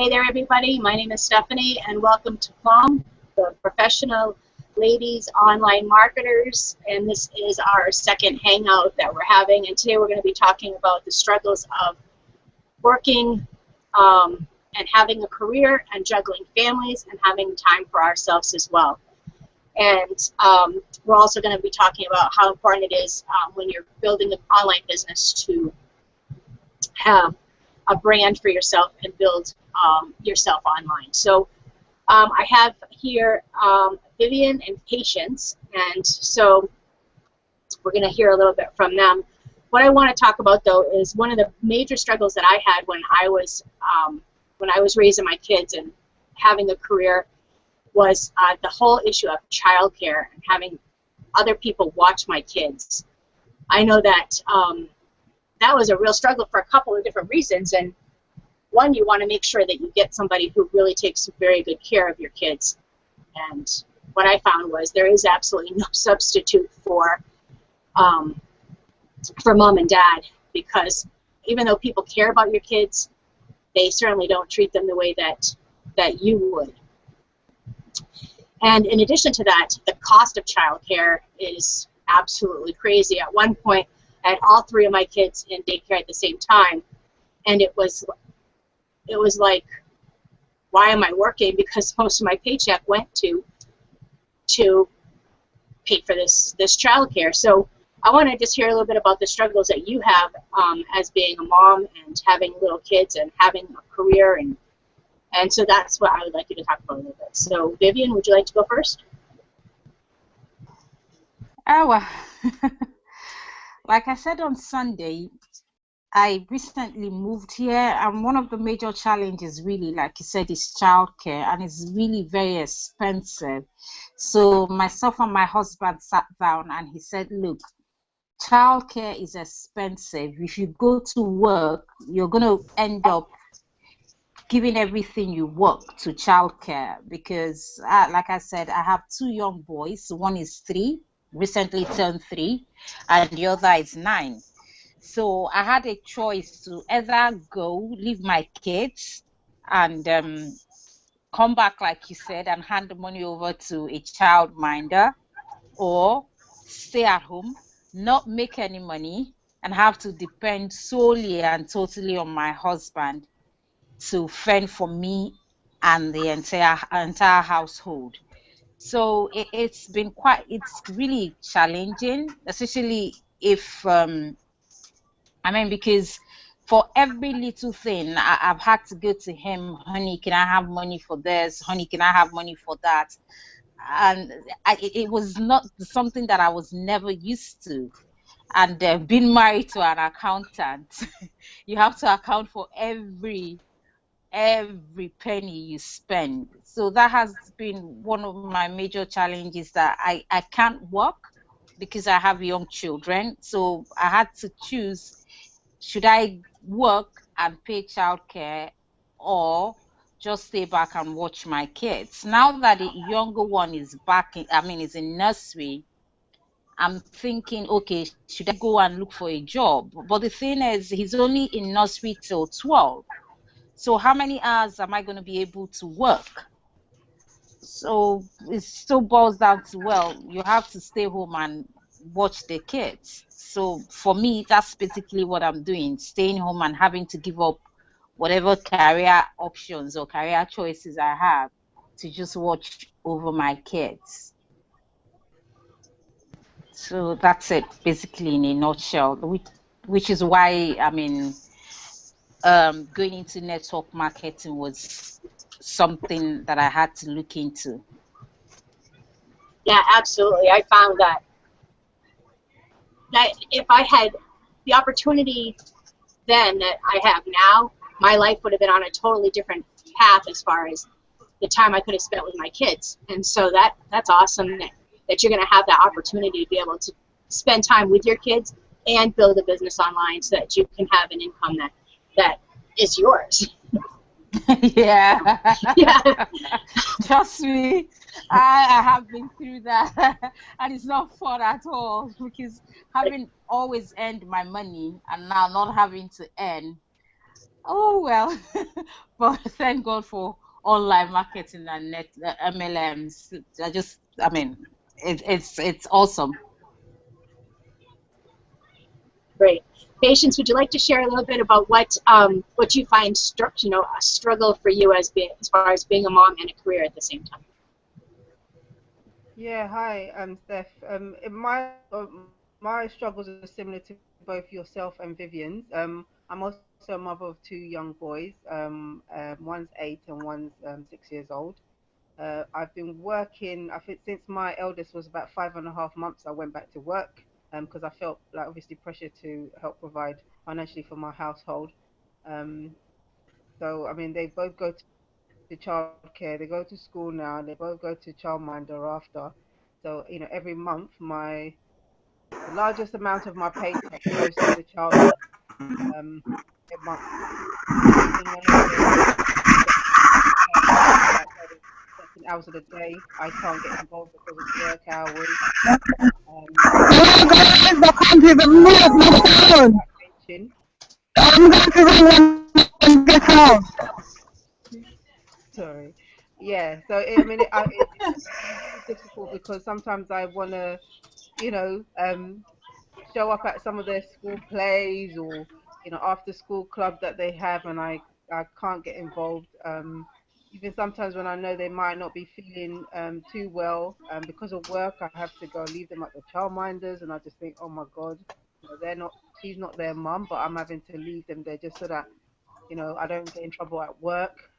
Hey there, everybody. My name is Stephanie, and welcome to PLOM, the Professional Ladies Online Marketers. And this is our second hangout that we're having. And today we're going to be talking about the struggles of working and having a career and juggling families and having time for ourselves as well. And we're also going to be talking about how important it is when you're building an online business to have a brand for yourself and build yourself online. So I have here Vivian and Patience, and so we're going to hear a little bit from them. What I want to talk about, though, is one of the major struggles that I had when I was raising my kids and having a career was the whole issue of childcare and having other people watch my kids. I know that that was a real struggle for a couple of different reasons. And one, you want to make sure that you get somebody who really takes very good care of your kids. And what I found was there is absolutely no substitute for mom and dad, because even though people care about your kids, they certainly don't treat them the way that you would. And in addition to that, the cost of childcare is absolutely crazy. At one point, I had all three of my kids in daycare at the same time, and it was like, why am I working? Because most of my paycheck went to pay for this childcare. So I want to just hear a little bit about the struggles that you have as being a mom and having little kids and having a career, and so that's what I would like you to talk about a little bit. So Vivian, would you like to go first? Oh, well. Like I said on Sunday, I recently moved here, and one of the major challenges, really, like you said, is childcare, and it's really very expensive. So myself and my husband sat down, and he said, look, childcare is expensive. If you go to work, you're going to end up giving everything you work to childcare, because, like I said, I have two young boys. One is 3, recently turned 3, and the other is 9. So I had a choice to either go, leave my kids, and come back, like you said, and hand the money over to a childminder, or stay at home, not make any money, and have to depend solely and totally on my husband to fend for me and the entire household. So it's really challenging, especially if because for every little thing I've had to go to him, honey, can I have money for this? Honey, can I have money for that? And it was not something that I was never used to. And being married to an accountant, you have to account for every penny you spend. So that has been one of my major challenges, that I can't work because I have young children. So I had to choose, should I work and pay childcare, or just stay back and watch my kids? Now that the younger one is back is in nursery, I'm thinking, okay, should I go and look for a job? But the thing is, he's only in nursery till 12. So how many hours am I going to be able to work? So it still boils down to, well, you have to stay home and watch the kids. So for me, that's basically what I'm doing, staying home and having to give up whatever career options or career choices I have to just watch over my kids. So that's it, basically, in a nutshell, which is why, going into network marketing was something that I had to look into. Yeah, absolutely. I found that if I had the opportunity then that I have now, my life would have been on a totally different path as far as the time I could have spent with my kids. And so that's awesome that you're going to have that opportunity to be able to spend time with your kids and build a business online so that you can have an income that is yours. Yeah. Yeah. Trust me, I have been through that, and it's not fun at all, because having always earned my money and now not having to earn, Oh well, but thank God for online marketing and net MLMs. I mean, it's awesome. Great. Patience, would you like to share a little bit about what you find a struggle for you as far as being a mom and a career at the same time? Yeah, hi, Steph. My struggles are similar to both yourself and Vivian's. I'm also a mother of two young boys. One's 8 and one's 6 years old. I've been working, I think since my eldest was about 5.5 months, I went back to work because I felt like obviously pressure to help provide financially for my household. Um, so, I mean, they both go to childcare, they go to school now, they both go to childminder after. So, every month, the largest amount of my paycheck goes to the childminder every month. Even when I get outside of certain hours of the day, I can't get involved because of work hours. So yeah, I feel like pinching. Sorry. Yeah. So it's really difficult because sometimes I wanna, you know, um, show up at some of their school plays or after school club that they have, and I can't get involved. Even sometimes when I know they might not be feeling too well because of work, I have to go leave them at the childminders, and I just think, oh my God, they're not. She's not their mum, but I'm having to leave them there just so that I don't get in trouble at work.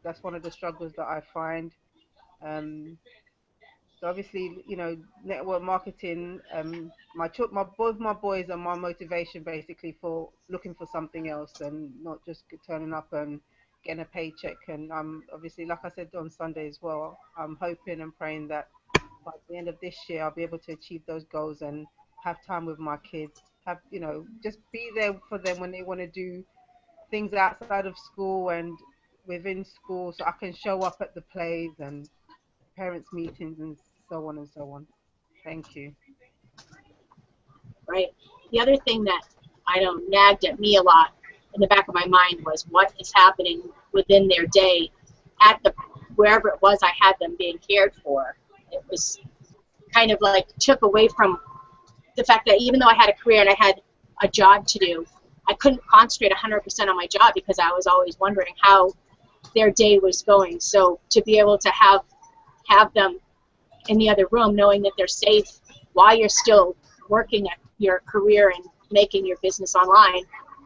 That's one of the struggles that I find. Um, so obviously, network marketing. Both my boys are my motivation basically for looking for something else and not just turning up and getting a paycheck. And obviously, like I said on Sunday as well, I'm hoping and praying that by the end of this year I'll be able to achieve those goals and have time with my kids. Have just be there for them when they want to do things outside of school and within school, so I can show up at the plays and parents' meetings and so on and so on. Thank you. Right. The other thing that I know nagged at me a lot in the back of my mind was what is happening within their day at the wherever it was I had them being cared for. It was kind of like took away from the fact that even though I had a career and I had a job to do, I couldn't concentrate 100% on my job because I was always wondering how their day was going. So to be able to have them in the other room, knowing that they're safe while you're still working at your career and making your business online,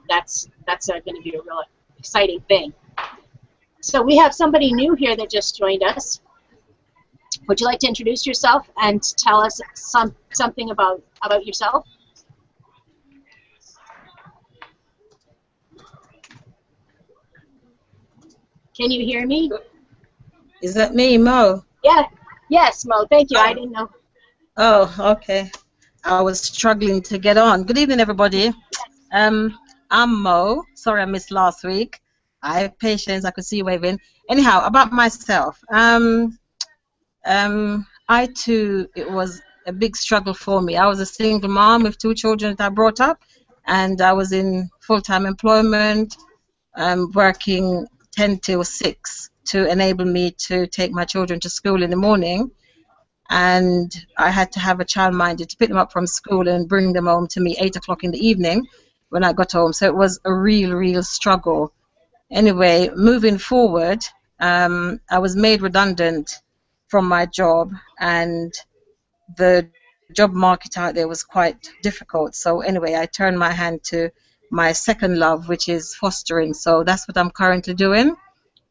that's going to be a real exciting thing. So we have somebody new here that just joined us. Would you like to introduce yourself and tell us something about yourself? Can you hear me? Is that me, Mo? Yeah. Yes, Mo. Thank you. I didn't know. Oh, okay. I was struggling to get on. Good evening, everybody. I'm Mo. Sorry I missed last week. I have patience. I could see you waving. Anyhow, about myself. I too, it was a big struggle for me. I was a single mom with two children that I brought up, and I was in full-time employment, working 10 till 6 to enable me to take my children to school in the morning. And I had to have a childminder to pick them up from school and bring them home to me 8 o'clock in the evening when I got home. So it was a real struggle. Anyway, moving forward, I was made redundant from my job, and the job market out there was quite difficult. So anyway, I turned my hand to my second love, which is fostering. So that's what I'm currently doing.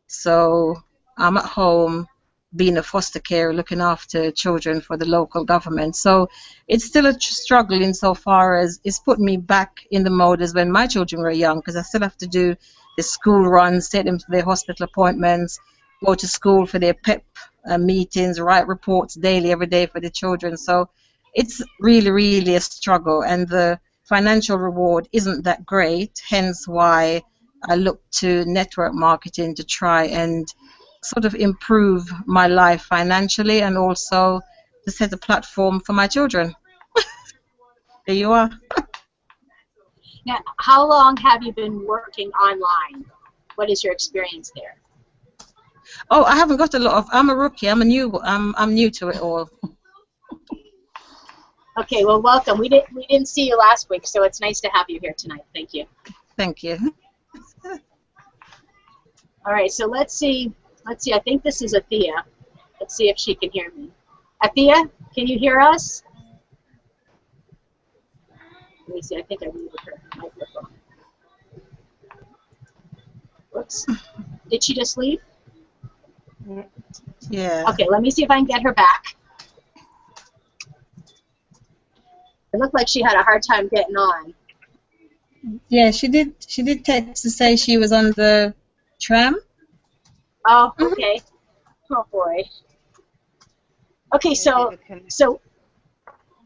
So I'm at home being a foster care, looking after children for the local government. So it's still a struggle insofar as it's put me back in the mode as when my children were young, because I still have to do the school runs, take them to their hospital appointments, go to school for their PEP meetings, write reports daily, every day for the children. So it's really a struggle, and the financial reward isn't that great, hence why I look to network marketing to try and sort of improve my life financially and also to set a platform for my children. There you are. Now, how long have you been working online? What is your experience there? Oh, I haven't got a lot of. I'm a rookie. I'm new to it all. Okay, well, welcome. We didn't see you last week, so it's nice to have you here tonight. Thank you. Thank you. All right, so let's see. I think this is Athea. Let's see if she can hear me. Athea, can you hear us? Let me see. I think I muted her microphone. Whoops. Did she just leave? Yeah. Okay, let me see if I can get her back. It looked like she had a hard time getting on. Yeah, she did. She did text to say she was on the tram. Oh, okay. Oh boy. Okay, so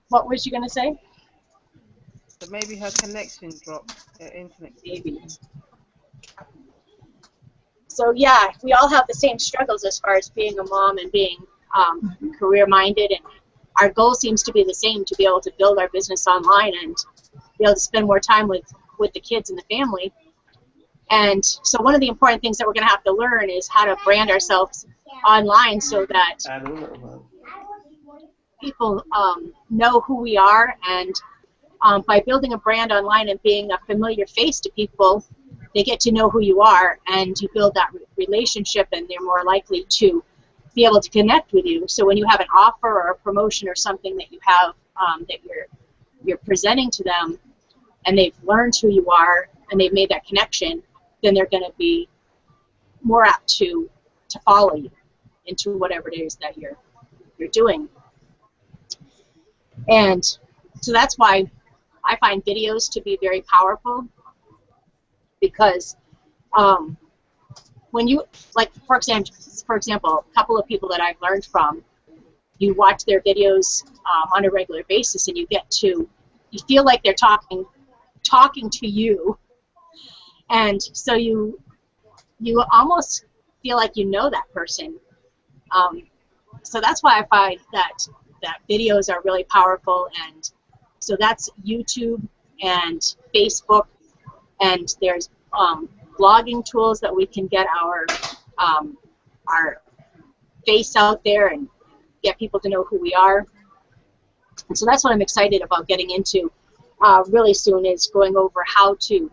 what was you gonna say? So maybe her connection dropped. Her internet. Maybe. So yeah, we all have the same struggles as far as being a mom and being career-minded, and our goal seems to be the same, to be able to build our business online and be able to spend more time with the kids and the family. And so one of the important things that we're going to have to learn is how to brand ourselves online so that people know who we are, and by building a brand online and being a familiar face to people, they get to know who you are, and you build that relationship, and they're more likely to be able to connect with you. So when you have an offer or a promotion or something that you have that you're presenting to them, and they've learned who you are and they've made that connection, then they're going to be more apt to follow you into whatever it is that you're doing. And so that's why I find videos to be very powerful, because when you, like, for example, a couple of people that I've learned from, you watch their videos on a regular basis, and you feel like they're talking to you, and so you almost feel like you know that person. So that's why I find that videos are really powerful, and so that's YouTube and Facebook, and there's blogging tools that we can get our face out there and get people to know who we are. And so that's what I'm excited about getting into really soon, is going over how to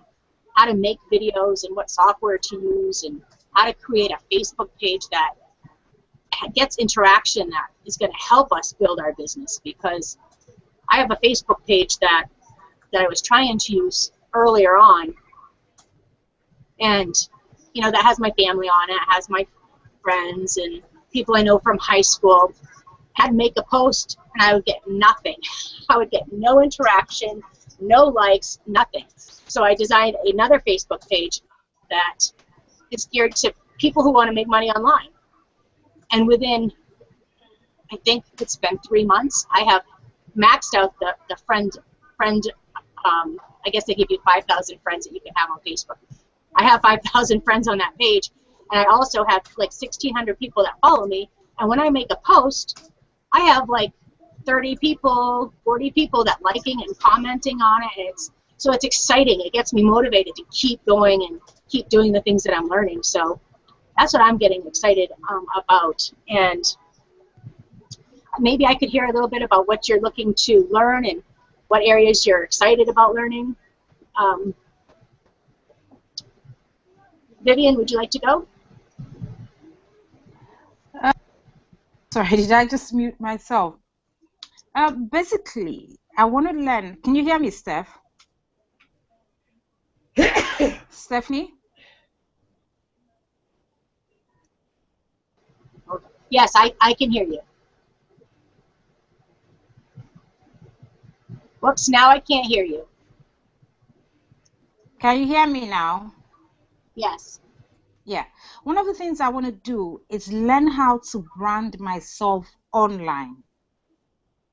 make videos and what software to use, and how to create a Facebook page that gets interaction that is going to help us build our business. Because I have a Facebook page that I was trying to use earlier on, and that has my family on it, has my friends and people I know from high school. I'd make a post and I would get nothing. I would get no interaction, no likes, nothing. So I designed another Facebook page that is geared to people who want to make money online. And within, I think it's been 3 months, I have maxed out the friend. I guess they give you 5,000 friends that you can have on Facebook. I have 5,000 friends on that page, and I also have like 1,600 people that follow me. And when I make a post, I have like 30 people, 40 people that liking and commenting on it. So it's exciting. It gets me motivated to keep going and keep doing the things that I'm learning. So that's what I'm getting excited about. And maybe I could hear a little bit about what you're looking to learn and what areas you're excited about learning. Vivian, would you like to go? Sorry, did I just mute myself? Basically, I want to learn. Can you hear me, Steph? Stephanie? Yes, I can hear you. Whoops, now I can't hear you. Can you hear me now? Yes. Yeah. One of the things I want to do is learn how to brand myself online.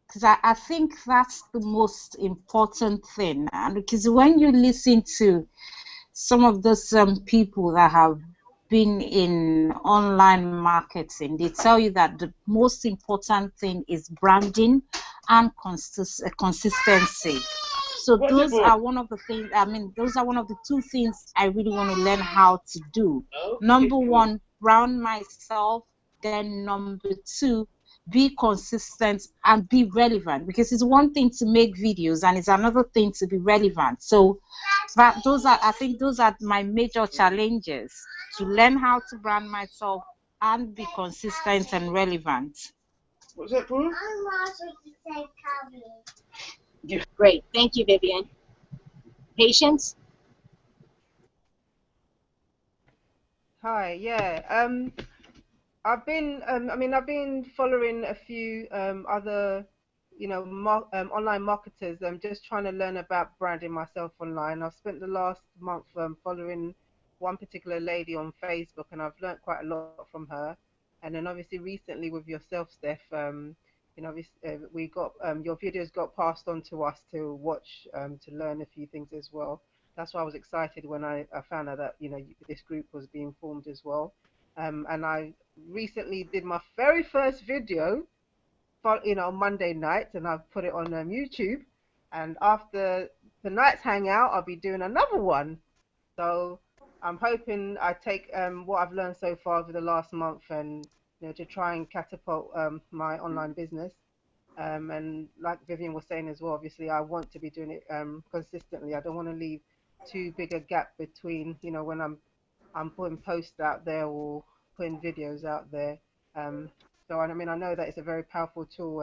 Because I think that's the most important thing. And because when you listen to some of those people that have been in online marketing, they tell you that the most important thing is branding and consistency. So those are one of the things, I mean, those are one of the two things I really want to learn how to do. Number one, brand myself. Then number two, be consistent and be relevant, because it's one thing to make videos and it's another thing to be relevant. So but I think those are my major challenges, to learn how to brand myself and be consistent and relevant. What's that, Paul? Great. Thank you, Vivian. Patience? Hi, yeah. I've been, I've been following a few other, online marketers. I'm just trying to learn about branding myself online. I've spent the last month following one particular lady on Facebook, and I've learned quite a lot from her. And then obviously recently with yourself, Steph, we got your videos got passed on to us to watch, to learn a few things as well. That's why I was excited when I found out that this group was being formed as well. And I recently did my very first video, Monday night, and I've put it on YouTube. And after the night's hangout, I'll be doing another one. So I'm hoping I take what I've learned so far over the last month, and to try and catapult my online business. And like Vivian was saying as well, obviously I want to be doing it consistently. I don't want to leave too big a gap between when I'm putting posts out there or putting videos out there. So I mean, I know that it's a very powerful tool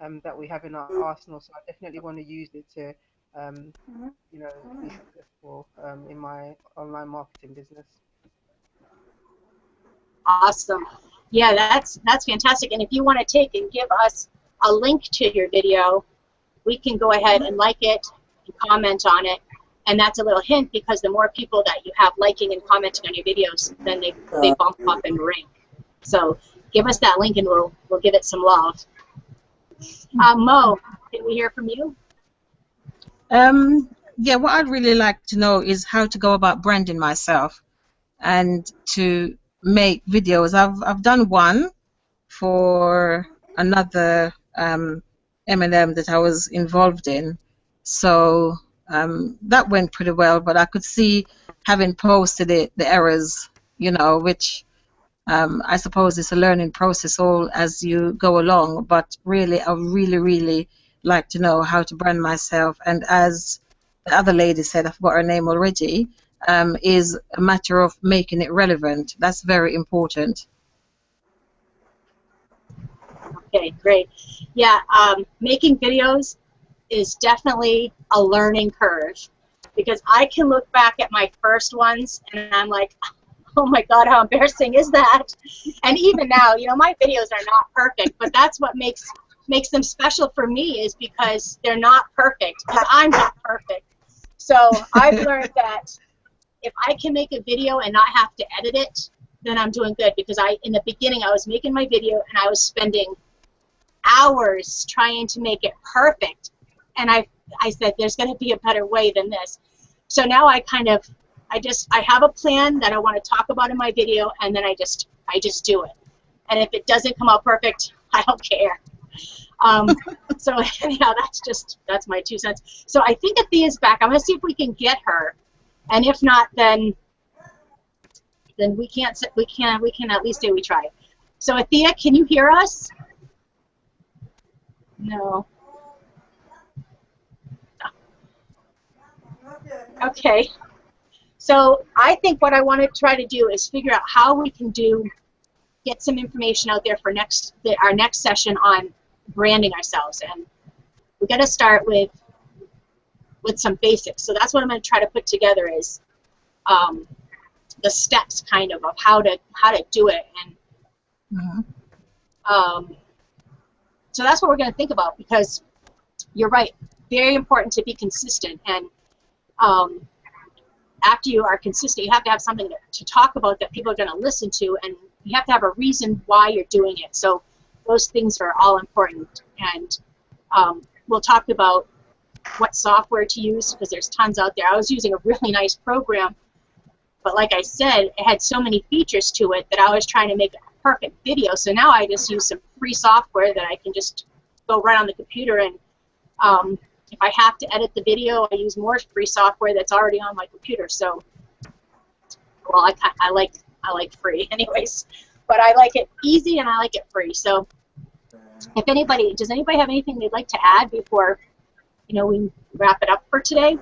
and that we have in our arsenal. So I definitely want to use it to be successful in my online marketing business. Awesome. Yeah, that's fantastic. And if you want to take and give us a link to your video, we can go ahead and like it and comment on it. And that's a little hint, because the more people that you have liking and commenting on your videos, then they bump up and rank. So give us that link and we'll give it some love. Mo, can we hear from you? Yeah, what I'd really like to know is how to go about branding myself and to make videos. I've done one for another M&M that I was involved in, so that went pretty well. But I could see, having posted it, the errors, which I suppose it's a learning process all as you go along. But really, I really like to know how to brand myself, and as the other lady said, I forgot her name already, is a matter of making it relevant. That's very important. Okay, great. Yeah, making videos is definitely a learning curve, because I can look back at my first ones and I'm like, oh my God, how embarrassing is that? And even now, my videos are not perfect, but that's what makes them special for me, is because they're not perfect, because I'm not perfect. So I've learned that if I can make a video and not have to edit it, then I'm doing good, because in the beginning I was making my video and I was spending hours trying to make it perfect, and I said there's going to be a better way than this. So now I have a plan that I want to talk about in my video, and then I just do it. And if it doesn't come out perfect, I don't care. So anyhow, that's my 2 cents. So I think Athea's back. I'm going to see if we can get her, and if not, then we can at least say we tried. So Athea, can you hear us? No. Okay. So I think what I want to try to do is figure out how we can get some information out there for our next session on branding ourselves, and we got to start with some basics. So that's what I'm going to try to put together, is the steps kind of how to do it, and so that's what we're going to think about, because you're right, very important to be consistent, and after you are consistent, you have to have something to talk about that people are going to listen to, and you have to have a reason why you're doing it. So those things are all important, and we'll talk about what software to use, because there's tons out there. I was using a really nice program, but like I said, it had so many features to it that I was trying to make a perfect video. So now I just use some free software that I can just go right on the computer and if I have to edit the video, I use more free software that's already on my computer. So, well, I like free anyways, but I like it easy and I like it free. So, if anybody, does anybody have anything they'd like to add before, you know, we wrap it up for today?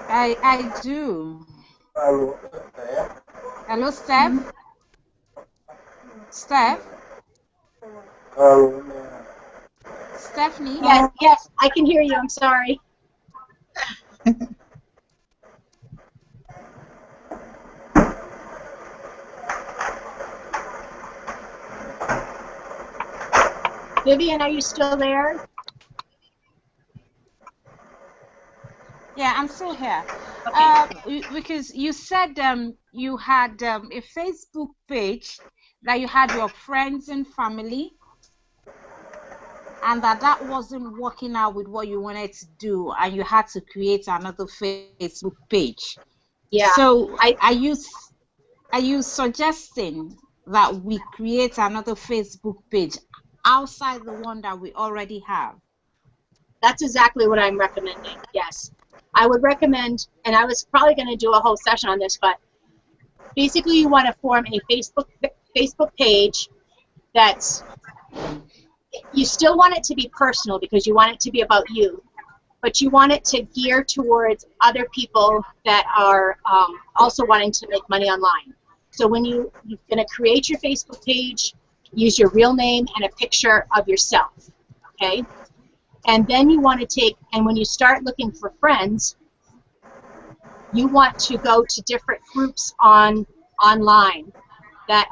I do. Hello, Steph? Steph? Stephanie? Yes, I can hear you. I'm sorry. Vivian, are you still there? Yeah, I'm still here. Okay. Because you said you had a Facebook page that you had your friends and family, and that wasn't working out with what you wanted to do, and you had to create another Facebook page. Yeah. So are you suggesting that we create another Facebook page outside the one that we already have? That's exactly what I'm recommending, yes. I would recommend, and I was probably going to do a whole session on this, but basically you want to form a Facebook page that's, you still want it to be personal because you want it to be about you, but you want it to gear towards other people that are also wanting to make money online. So when you're going to create your Facebook page, use your real name and a picture of yourself, okay? And then you want to take, and when you start looking for friends, you want to go to different groups online that,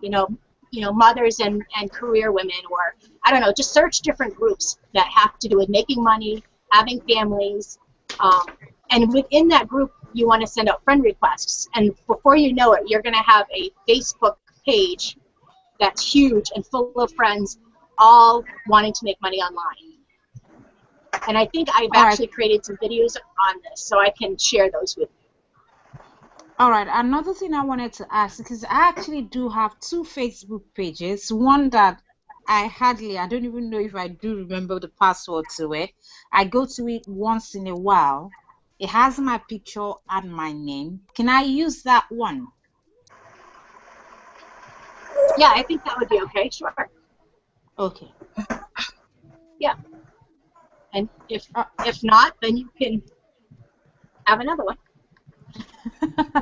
you know, mothers and career women, or I don't know, just search different groups that have to do with making money, having families, and within that group, you want to send out friend requests. And before you know it, you're going to have a Facebook page that's huge and full of friends, all wanting to make money online. And I think I've actually created some videos on this, so I can share those with you. All right, another thing I wanted to ask, because I actually do have two Facebook pages, one that I don't even know if I do remember the password to it. I go to it once in a while. It has my picture and my name. Can I use that one? Yeah, I think that would be okay, sure. Okay. Yeah. And if not, then you can have another one.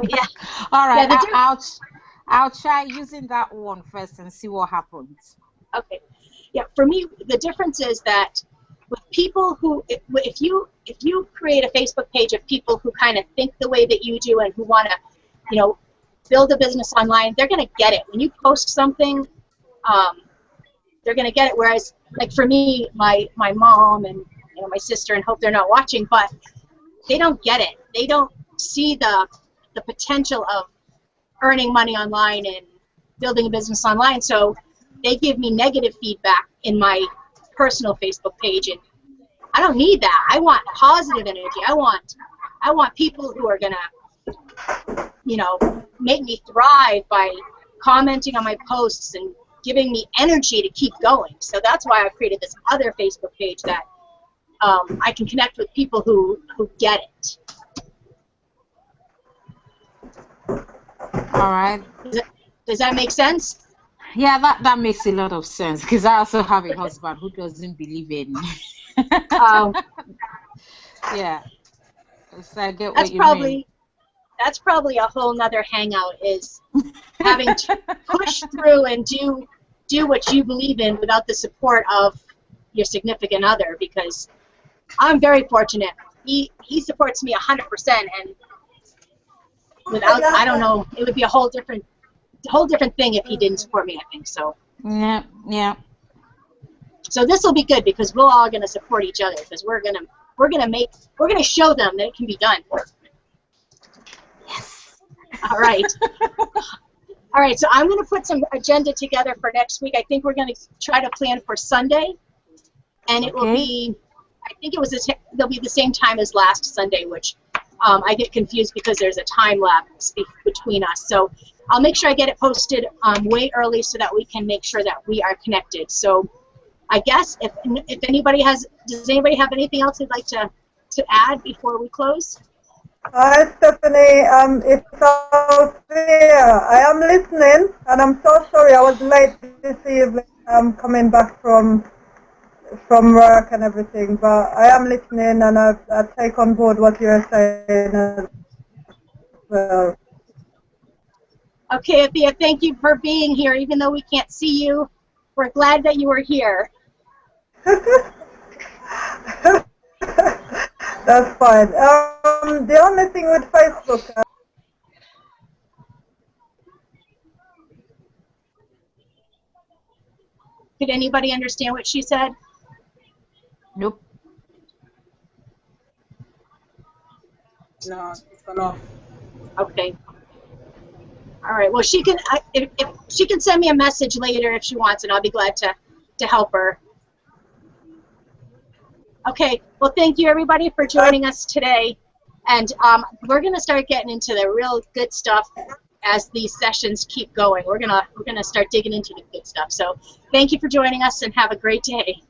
Yeah. All right. Yeah, I'll try using that one first and see what happens. Okay. Yeah. For me, the difference is that with people who, if you create a Facebook page of people who kind of think the way that you do and who want to, you know, build a business online, they're going to get it. When you post something, they're going to get it. Whereas, like for me, my mom and my sister, and hope they're not watching, but they don't get it. They don't see the potential of earning money online and building a business online. So they give me negative feedback in my personal Facebook page, and I don't need that. I want positive energy. I want people who are going to, you know, make me thrive by commenting on my posts and giving me energy to keep going. So that's why I've created this other Facebook page that I can connect with people who get it. All right. Does that make sense? Yeah, that makes a lot of sense, because I also have a husband who doesn't believe in. Yeah. So I get what you mean. That's probably a whole nother hangout, is having to push through and do what you believe in without the support of your significant other, because I'm very fortunate. He supports me 100%, and without, I don't know, it would be a whole different thing if he didn't support me, I think. So yeah. So this will be good, because we're all going to support each other, because we're going to show them that it can be done. Yes. All right. All right, so I'm going to put some agenda together for next week. I think we're going to try to plan for Sunday, and it will be, I think they'll be the same time as last Sunday, which I get confused because there's a time lapse between us. So I'll make sure I get it posted way early so that we can make sure that we are connected. So I guess if anybody does anybody have anything else they'd like to add before we close? Hi, Stephanie. It's Althea. I am listening, and I'm so sorry I was late this evening. I'm coming back from work and everything, but I am listening, and I take on board what you're saying as well. Okay, Althea, thank you for being here, even though we can't see you. We're glad that you were here. That's fine. The only thing with Facebook. Did anybody understand what she said? Nope. No, it's gone off. Okay. All right. Well, she can if she can send me a message later if she wants, and I'll be glad to help her. Okay. Well, thank you everybody for joining us today, and we're gonna start getting into the real good stuff as these sessions keep going. We're gonna start digging into the good stuff. So, thank you for joining us, and have a great day.